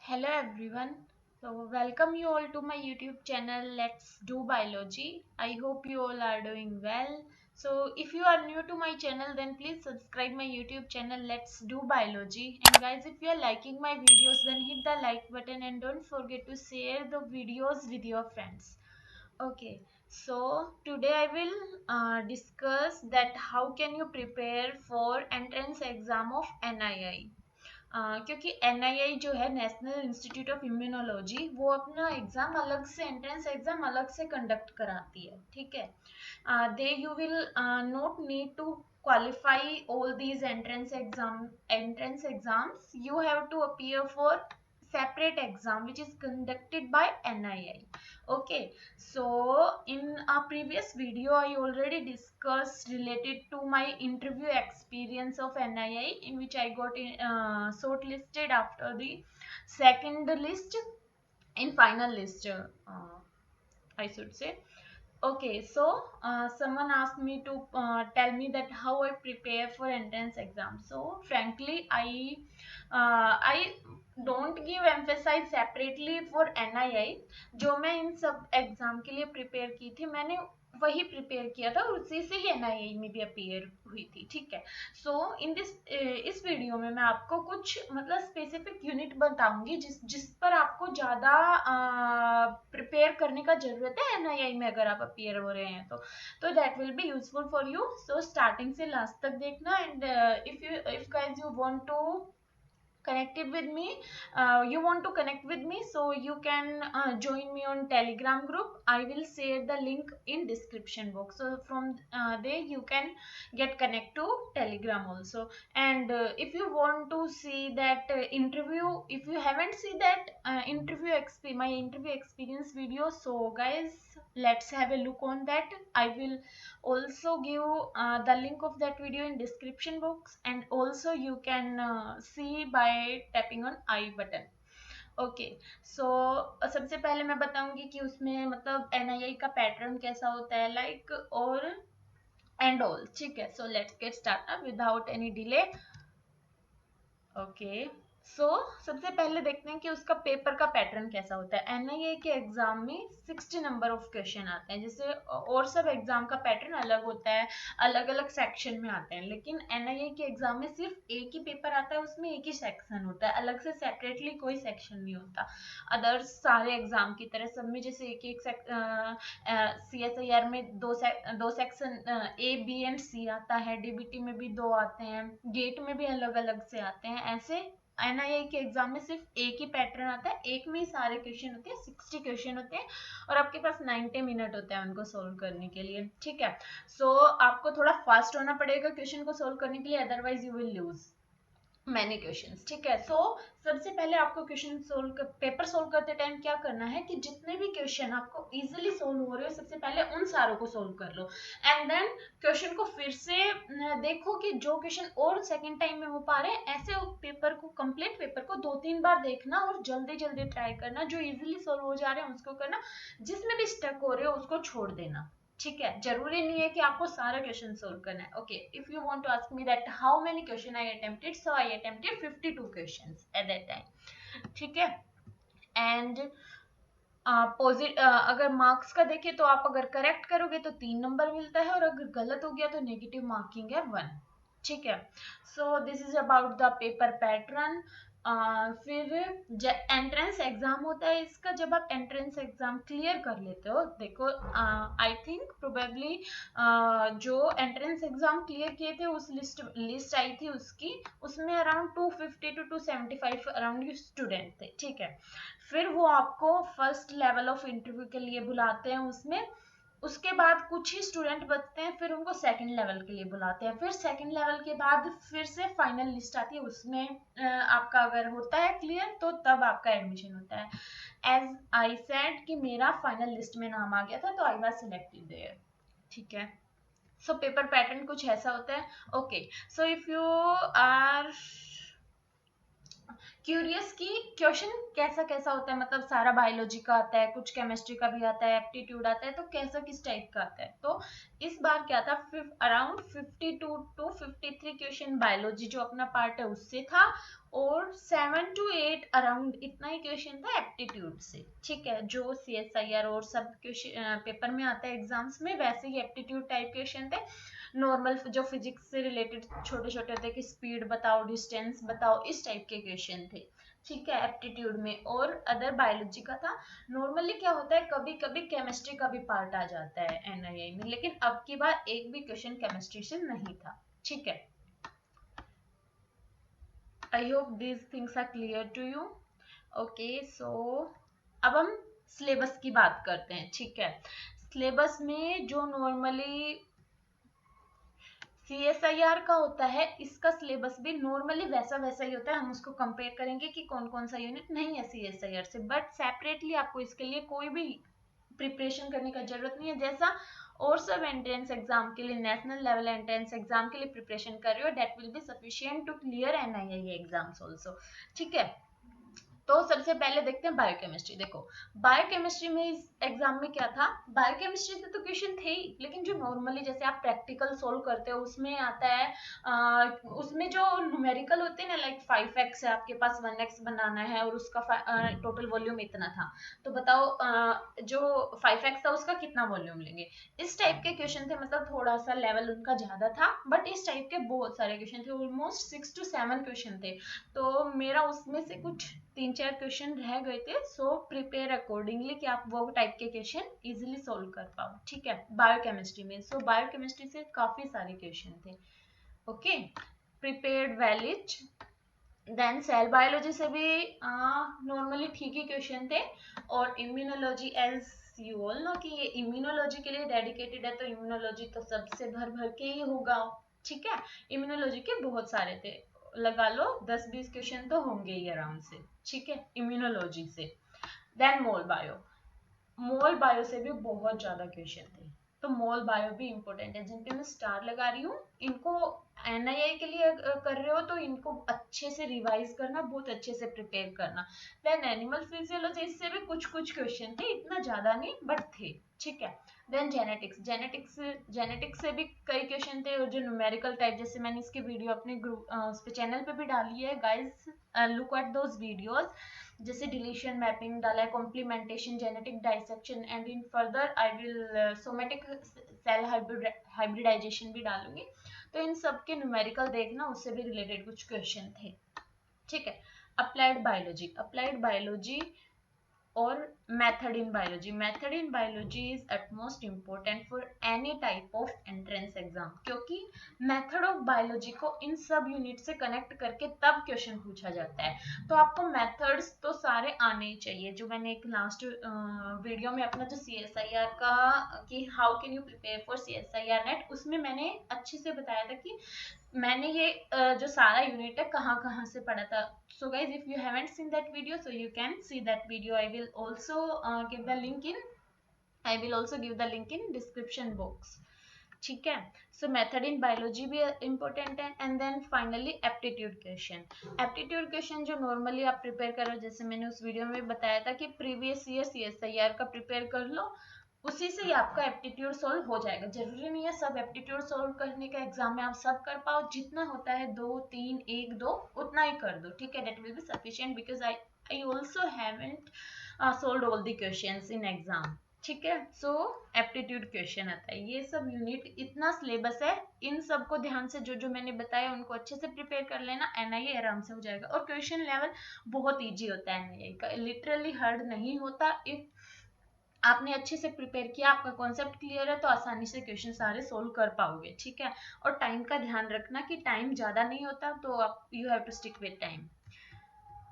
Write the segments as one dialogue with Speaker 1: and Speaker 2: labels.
Speaker 1: Hello everyone. So welcome you all to my YouTube channel Let's Do Biology. I hope you all are doing well. So if you are new to my channel then please subscribe my YouTube channel Let's Do Biology. And guys, if you are liking my videos then hit the like button and don't forget to share the videos with your friends. Okay, so today I will discuss that how can you prepare for entrance exam of NII. क्योंकि NII जो है national institute of immunology वो अपना exam अलग से entrance exam अलग से conduct कराती है. ठीक है. They you will not need to qualify all these entrance exams. You have to appear for separate exam which is conducted by NII. Okay, so in a previous video I already discussed related to my interview experience of NII, in which I got shortlisted after the second list in final list, I should say. Okay, so someone asked me to tell me that how I prepare for entrance exam. So frankly, I don't give emphasize separately for NII. जो मैं इन सब exam के लिए prepare की थी मैंने वही prepare किया था और उसी से ही NII में भी अपीयर हुई थी. ठीक है. सो इन दिस इस वीडियो में मैं आपको कुछ मतलब स्पेसिफिक यूनिट बताऊंगी जिस जिस पर आपको ज़्यादा प्रिपेयर करने का ज़रूरत है NII में अगर आप अपीयर हो रहे हैं तो that will be useful for you. So starting से लास्ट तक देखना. And if guys you want to connected with me, you want to connect with me, so you can join me on Telegram group. I will share the link in description box, so from there you can get connect to Telegram also. And if you want to see that interview, if you haven't seen that my interview experience video, so guys, let's have a look on that. I will also give the link of that video in description box, and also you can see by tapping on I button. Okay, so सबसे पहले मैं बताऊंगी कि उसमें मतलब NII का pattern कैसा होता है लाइक और एंड ऑल. ठीक है. So let's get start without any delay. Okay, so सबसे पहले देखते हैं कि उसका पेपर का पैटर्न कैसा होता है. NII के एग्जाम में 60 नंबर ऑफ क्वेश्चन आते हैं. जैसे और सब एग्जाम का पैटर्न अलग होता है, अलग अलग सेक्शन में आते हैं, लेकिन NII के एग्जाम में सिर्फ एक ही पेपर आता है, उसमें एक ही सेक्शन होता है, अलग से सेपरेटली कोई सेक्शन नहीं होता. अदर्स सारे एग्जाम की तरह सब में जैसे एक एक CSIR में दो section A B and C आता है, DBT में भी दो आते हैं, गेट में भी अलग अलग से आते हैं. ऐसे NII के एग्जाम में सिर्फ एक ही पैटर्न आता है, एक में ही सारे क्वेश्चन होते हैं, 60 क्वेश्चन होते हैं और आपके पास 90 मिनट होते हैं उनको सोल्व करने के लिए. ठीक है. सो आपको थोड़ा फास्ट होना पड़ेगा क्वेश्चन को सोल्व करने के लिए, otherwise you will lose many questions. ठीक है. सो सबसे पहले आपको पेपर सोल्व करते टाइम क्या करना है कि जितने भी क्वेश्चन आपको इजीली सोल्व हो रहे हो सबसे पहले उन सारों को सोल्व कर लो, एंड देन क्वेश्चन को फिर से देखो कि जो क्वेश्चन और सेकंड टाइम में हो पा रहे हैं, ऐसे कंप्लीट पेपर को 2-3 बार देखना और जल्दी जल्दी ट्राई करना. जो इजीली सोल्व हो जा रहे हैं उसको करना, जिसमें भी स्टक हो रहे हो उसको छोड़ देना. ठीक है. जरूरी नहीं है कि आपको सारा क्वेश्चन सोल्व करना है. Okay, if you want to ask me that how many question I attempted, so I attempted 52 questions at that time. ठीक है. एंड अगर मार्क्स का देखें तो आप अगर करेक्ट करोगे तो 3 नंबर मिलता है और अगर गलत हो गया तो नेगेटिव मार्किंग है 1. ठीक है. So this is about the paper pattern. फिर एंट्रेंस एग्जाम होता है इसका. जब आप एंट्रेंस एग्जाम क्लियर कर लेते हो, देखो आई थिंक प्रोबेबली जो एंट्रेंस एग्जाम क्लियर किए थे उस लिस्ट आई थी उसकी, उसमें अराउंड 250 to 275 अराउंड स्टूडेंट थे. ठीक है. फिर वो आपको फर्स्ट लेवल ऑफ इंटरव्यू के लिए बुलाते हैं उसमें. उसके बाद कुछ ही स्टूडेंट बचते हैं, फिर उनको सेकंड लेवल के लिए बुलाते हैं. फिर सेकंड लेवल के बाद फिर से फाइनल लिस्ट आती है, उसमें आपका अगर होता है क्लियर तो तब आपका एडमिशन होता है. एज आई सेड कि मेरा फाइनल लिस्ट में नाम आ गया था तो आई वाज सिलेक्टेड देयर. ठीक है. सो पेपर पैटर्न कुछ ऐसा होता है. Okay, so if you are curious कि क्वेश्चन कैसा कैसा होता है, मतलब सारा बायोलॉजी का आता है, कुछ केमिस्ट्री का भी आता है, एप्टीट्यूड आता है, तो कैसा किस टाइप का आता है. तो इस बार क्या था, अराउंड 52 to 53 क्वेश्चन बायोलॉजी जो अपना पार्ट है उससे था, और 7 to 8 अराउंड इतना ही क्वेश्चन था एप्टीट्यूड से। ठीक है, जो CSIR और सब क्वेश्चन पेपर में आता है एग्जाम्स में, वैसे ही एप्टीट्यूड टाइप क्वेश्चन थे। नॉर्मल जो फिजिक्स से रिलेटेड छोटे छोटे थे कि स्पीड बताओ, डिस्टेंस बताओ, इस टाइप के क्वेश्चन थे। ठीक है, एप्टीट्यूड में। और अदर बायोलॉजी का था। नॉर्मली क्या होता है, कभी कभी केमिस्ट्री का भी पार्ट आ जाता है NII में, लेकिन अब की बार एक भी क्वेश्चन केमिस्ट्री से नहीं था। ठीक है, I hope these things are clear to you. Okay, so अब हम सिलेबस की बात करते हैं। ठीक है, सिलेबस में जो नॉर्मली CSIR का होता है, इसका सिलेबस भी नॉर्मली वैसा वैसा ही होता है। हम उसको कंपेयर करेंगे कि कौन कौन सा यूनिट नहीं है CSIR से, बट सेपरेटली आपको इसके लिए कोई भी प्रिपरेशन करने का जरूरत नहीं है। जैसा और सब एंट्रेंस एग्जाम के लिए, नेशनल लेवल एंट्रेंस एग्जाम के लिए प्रिपरेशन कर रहे हो, that will be sufficient to clear NII exams also. ठीक है, तो सबसे पहले देखते हैं बायोकेमिस्ट्री। देखो, बायोकेमिस्ट्री में इस एग्जाम में क्या था, बायोकेमिस्ट्री से तो क्वेश्चन थे ही, लेकिन जो नॉर्मली जैसे आप प्रैक्टिकल सोल्व करते हो उसमें आता है, उसमें जो न्यूमेरिकल होते हैं ना, लाइक 5x है आपके पास, 1x बनाना है और उसका टोटल वॉल्यूम इतना था, तो बताओ जो 5x था उसका कितना वॉल्यूम लेंगे। इस टाइप के क्वेश्चन थे, मतलब थोड़ा सा लेवल उनका ज्यादा था, बट इस टाइप के बहुत सारे क्वेश्चन थे, ऑलमोस्ट 6 to 7 क्वेश्चन थे। तो मेरा उसमें से कुछ 3-4 क्वेश्चन रह गए थे, सो प्रिपेयर अकॉर्डिंगली कि आप वो टाइप के क्वेश्चन इजीली सोल्व कर पाओ। ठीक है, बायोकेमिस्ट्री में, सो बायोकेमिस्ट्री से काफी सारे क्वेश्चन थे। Okay, prepared well each. Then cell biology से भी नॉर्मली ठीक ही क्वेश्चन थे। और immunology, as you all know कि ये इम्यूनोलॉजी के लिए डेडिकेटेड है, तो इम्यूनोलॉजी तो सबसे भर भर के ही होगा। ठीक है, इम्यूनोलॉजी के बहुत सारे थे, लगा लो 10-20 क्वेश्चन तो होंगे ही आराम से। ठीक है, इम्यूनोलॉजी से। देन मोल बायो, मोल बायो से भी बहुत ज्यादा क्वेश्चन थे, तो मोल बायो भी इंपॉर्टेंट है। जिन पे मैं स्टार लगा रही हूँ, इनको NII के लिए कर रहे हो तो इनको अच्छे से रिवाइज करना, बहुत अच्छे से प्रिपेयर करना। देन एनिमल फिजियोलॉजी, इससे भी कुछ कुछ क्वेश्चन थे, इतना ज्यादा नहीं बट थे। ठीक है, देन जेनेटिक्स, जेनेटिक्स से भी कई क्वेश्चन थे, और जो न्यूमेरिकल टाइप, जैसे मैंने इसकी वीडियो अपने ग्रुप चैनल पे भी डाली है, guys look at those videos. जैसे डिलीशन मैपिंग डाला है, complementation, genetic dissection, and in further I will somatic cell hybridization भी डालूंगी। तो इन सब के न्यूमेरिकल देखना, उससे भी रिलेटेड कुछ क्वेश्चन थे। ठीक है, अप्लाइड बायोलॉजी, अप्लाइड बायोलॉजी और method in biology, method in biology is utmost important for any type of entrance exam, क्योंकि मेथड ऑफ बायोलॉजी को इन सब यूनिट से कनेक्ट करके तब क्वेश्चन पूछा जाता है। तो आपको मेथड्स तो सारे आने ही चाहिए। जो मैंने एक लास्ट वीडियो में अपना जो CSIR का कि how can you prepare for CSIR net, उसमें मैंने अच्छे से बताया था कि मैंने ये जो सारा यूनिट है कहाँ कहाँ से पढ़ा था। So guys, if you haven't seen that video, so you can see that video. I will also give the link in, I will also give the link in description box. ठीक है, so method in biology भी इंपॉर्टेंट है। And then finally aptitude question, aptitude question जो normally आप prepare करो, जैसे मैंने उस वीडियो में बताया था कि प्रीवियस ईयर CSIR का प्रिपेयर कर लो, उसी से ही आपका एप्टीट्यूड सोल्व हो जाएगा। जरूरी नहीं है सब एप्टीट्यूड सोल्व करने का एग्जाम में आप सब कर पाओ, जितना होता है 2-3-1-2 उतना ही कर दो। ठीक है, that will be sufficient, because I also haven't solved all the questions in exam. ठीक है, सो एप्टीट्यूड क्वेश्चन आता है, ये सब यूनिट, इतना सिलेबस है, इन सब को ध्यान से जो जो मैंने बताया उनको अच्छे से प्रिपेयर कर लेना, NIA आराम से हो जाएगा। और क्वेश्चन लेवल बहुत इजी होता है NIA का, लिटरली हार्ड नहीं होता। इफ आपने अच्छे से प्रिपेयर किया, आपका कॉन्सेप्ट क्लियर है, तो आसानी से क्वेश्चन सारे सोल्व कर पाओगे। ठीक है, और टाइम का ध्यान रखना कि टाइम ज्यादा नहीं होता, तो आप you have to stick with time.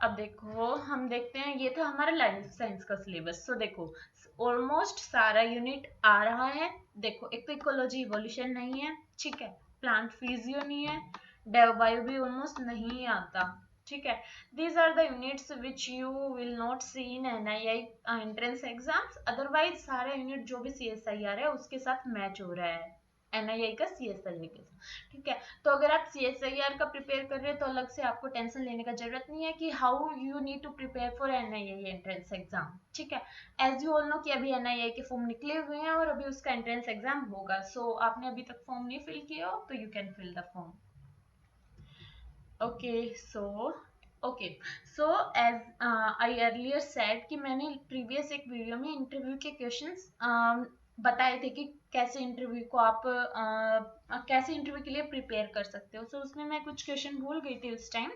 Speaker 1: अब देखो, हम देखते हैं, ये था हमारा लाइफ साइंस का सिलेबस। तो देखो, ऑलमोस्ट सारा यूनिट आ रहा है। देखो, एक तो इकोलॉजी इवोल्यूशन नहीं है, ठीक है, प्लांट फिजियो नहीं है, डेव बायो भी ऑलमोस्ट नहीं आता। ठीक है, these are the units which you will not see in NII entrance exams, otherwise सारा यूनिट जो भी CSIR है उसके साथ मैच हो रहा है, NII का CSIR के साथ। ठीक है, तो अगर आप CSIR का प्रिपेयर कर रहे हैं तो अलग से आपको टेंशन लेने का जरूरत नहीं है कि how you need to prepare for NII entrance exam. ठीक है, एज यू ऑल नो कि अभी NII के फॉर्म निकले हुए हैं और अभी उसका एंट्रेंस एग्जाम होगा। सो आपने अभी तक फॉर्म नहीं फिल किया हो तो you can fill the form. Okay, so okay, so as I earlier said कि मैंने प्रीवियस एक वीडियो में इंटरव्यू के क्वेश्चंस बताए थे कि कैसे इंटरव्यू को आप कैसे इंटरव्यू के लिए प्रिपेयर कर सकते हो। सो उसमें मैं कुछ क्वेश्चन भूल गई थी उस टाइम।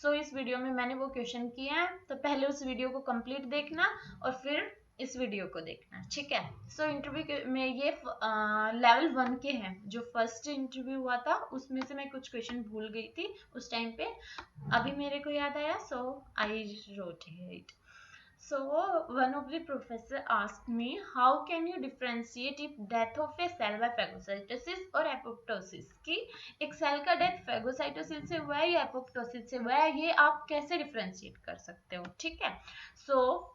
Speaker 1: सो इस वीडियो में मैंने वो क्वेश्चन किए हैं, तो पहले उस वीडियो को कंप्लीट देखना और फिर इस वीडियो को देखना, ठीक है। सो इंटरव्यू में ये लेवल 1 के हैं। जो फर्स्ट इंटरव्यू हुआ था उसमें से मैं कुछ क्वेश्चन भूल गई थी उस टाइम पे, अभी मेरे को याद आया, सो आई wrote it. So one of the professor asked me, how can you differentiate if death of a cell by phagocytosis or apoptosis, कि एक सेल का डेथ फेगोसाइटोसिस से हुआ है या एपोप्टोसिस से हुआ है, ये आप कैसे डिफरेंशिएट कर सकते हो, ठीक है। सो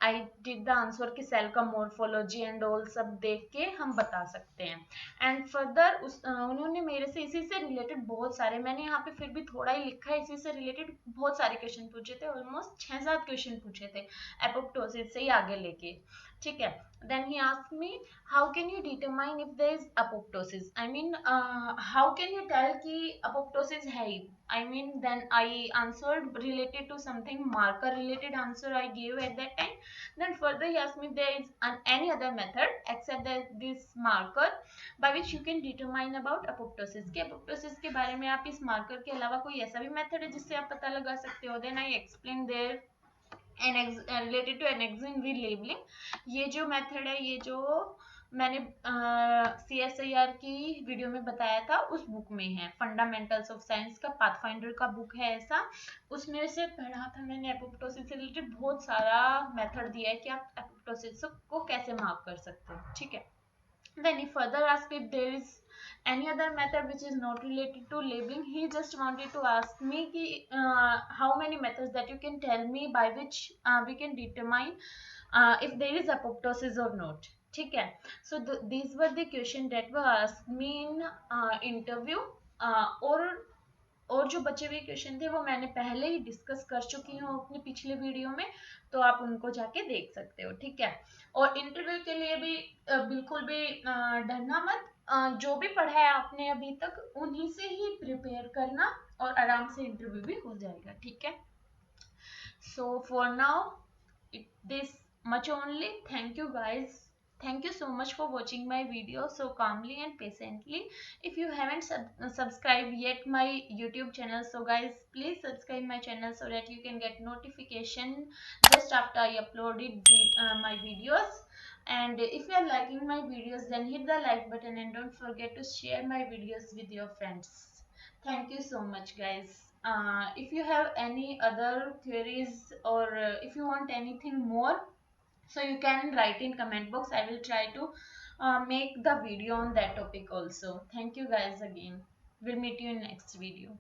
Speaker 1: आई डिड द आंसर कि सेल का मोर्फोलॉजी एंड ऑल सब देख के हम बता सकते हैं। एंड फर्दर उन्होंने मेरे से इसी से रिलेटेड बहुत सारे, मैंने यहाँ पे फिर भी थोड़ा ही लिखा है, इसी से रिलेटेड बहुत सारे क्वेश्चन पूछे थे, ऑलमोस्ट 6-7 क्वेश्चन पूछे थे एपोप्टोसिस से ही आगे लेके, ठीक है। Then he asked me, how can you determine if there is apoptosis, I mean how can you tell कि अपोप्टोसिस है ही, I mean, then I answered related to something marker related answer I gave at that time. Then further he asked me, there is any other method except that this marker by which you can determine about apoptosis, के apoptosis के बारे में आप इस marker के अलावा कोई ऐसा भी method है जिससे आप पता लगा सकते हो। Then I explained there related to annexin relabeling, ये जो मेथड है, ये जो मैंने CSIR की वीडियो में बताया था उस बुक में है, फंडामेंटल्स ऑफ साइंस का पाथफाइंडर का बुक है ऐसा, उसमें से पढ़ा था मैंने। एपोप्टोसिस से रिलेटेड बहुत सारा मेथड दिया है कि आप एपोप्टोसिस को कैसे मार्क कर सकते हो, ठीक है। Then he further asked if there is any other method which is not related to labeling. He just wanted to ask me ki, how many methods that you can tell me by which we can determine if there is apoptosis or not, ठीक है। So these were the questions that were asked me in interview, और जो बचे हुए question थे वो मैंने पहले ही डिस्कस कर चुकी हूँ अपने पिछले वीडियो में, तो आप उनको जाके देख सकते हो, ठीक है। और इंटरव्यू के लिए भी बिल्कुल भी डरना मत, जो भी पढ़ा है आपने अभी तक उन्हीं से ही प्रिपेयर करना और आराम से इंटरव्यू भी हो जाएगा, ठीक है। So for now, this much only. Thank you guys. Thank you so much for watching my video so calmly and patiently. If you haven't subscribed yet my YouTube channel, so guys, please subscribe my channel so that you can get notification just after I uploaded my videos. And if you are liking my videos, then hit the like button and don't forget to share my videos with your friends. Thank you so much, guys. If you have any other queries or if you want anything more, so you can write in comment box. I will try to make the video on that topic also. Thank you guys again. We'll meet you in next video.